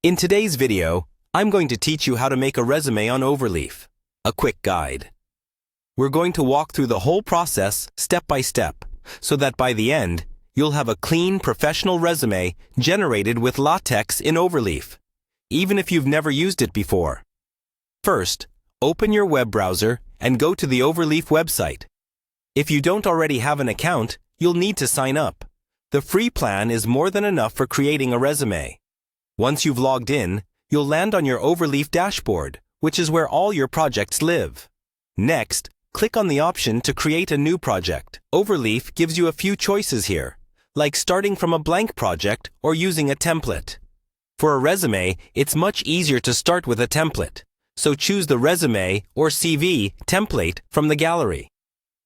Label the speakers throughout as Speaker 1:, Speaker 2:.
Speaker 1: In today's video, I'm going to teach you how to make a resume on Overleaf, a quick guide. We're going to walk through the whole process step by step, so that by the end, you'll have a clean, professional resume generated with LaTeX in Overleaf, even if you've never used it before. First, open your web browser and go to the Overleaf website. If you don't already have an account, you'll need to sign up. The free plan is more than enough for creating a resume. Once you've logged in, you'll land on your Overleaf dashboard, which is where all your projects live. Next, click on the option to create a new project. Overleaf gives you a few choices here, like starting from a blank project or using a template. For a resume, it's much easier to start with a template, so choose the resume or CV template from the gallery.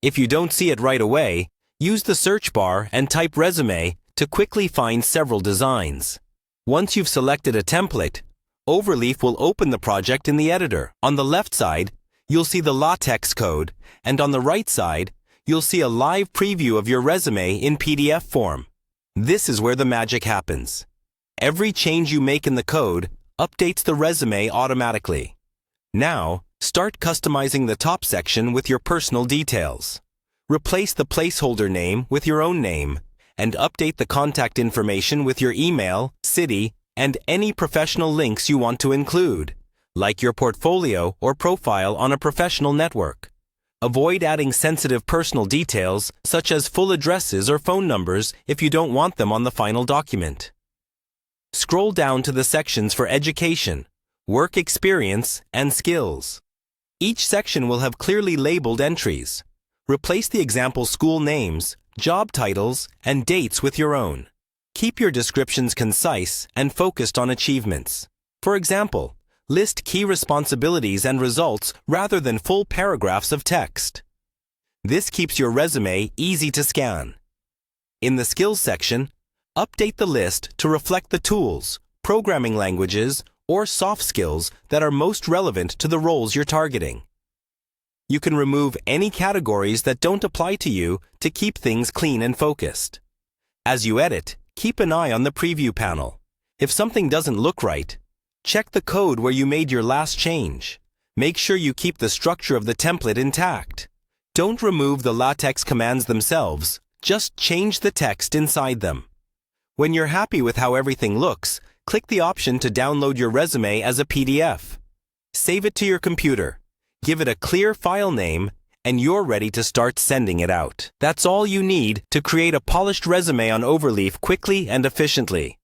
Speaker 1: If you don't see it right away, use the search bar and type resume to quickly find several designs. Once you've selected a template, Overleaf will open the project in the editor. On the left side, you'll see the LaTeX code, and on the right side, you'll see a live preview of your resume in PDF form. This is where the magic happens. Every change you make in the code updates the resume automatically. Now, start customizing the top section with your personal details. Replace the placeholder name with your own name, and update the contact information with your email, city, and any professional links you want to include, like your portfolio or profile on a professional network. Avoid adding sensitive personal details, such as full addresses or phone numbers, if you don't want them on the final document. Scroll down to the sections for education, work experience, and skills. Each section will have clearly labeled entries. Replace the example school names, job titles, and dates with your own. Keep your descriptions concise and focused on achievements. For example, list key responsibilities and results rather than full paragraphs of text. This keeps your resume easy to scan. In the skills section, update the list to reflect the tools, programming languages, or soft skills that are most relevant to the roles you're targeting. You can remove any categories that don't apply to you to keep things clean and focused. As you edit, keep an eye on the preview panel. If something doesn't look right, check the code where you made your last change. Make sure you keep the structure of the template intact. Don't remove the LaTeX commands themselves, just change the text inside them. When you're happy with how everything looks, click the option to download your resume as a PDF. Save it to your computer. Give it a clear file name, and you're ready to start sending it out. That's all you need to create a polished resume on Overleaf quickly and efficiently.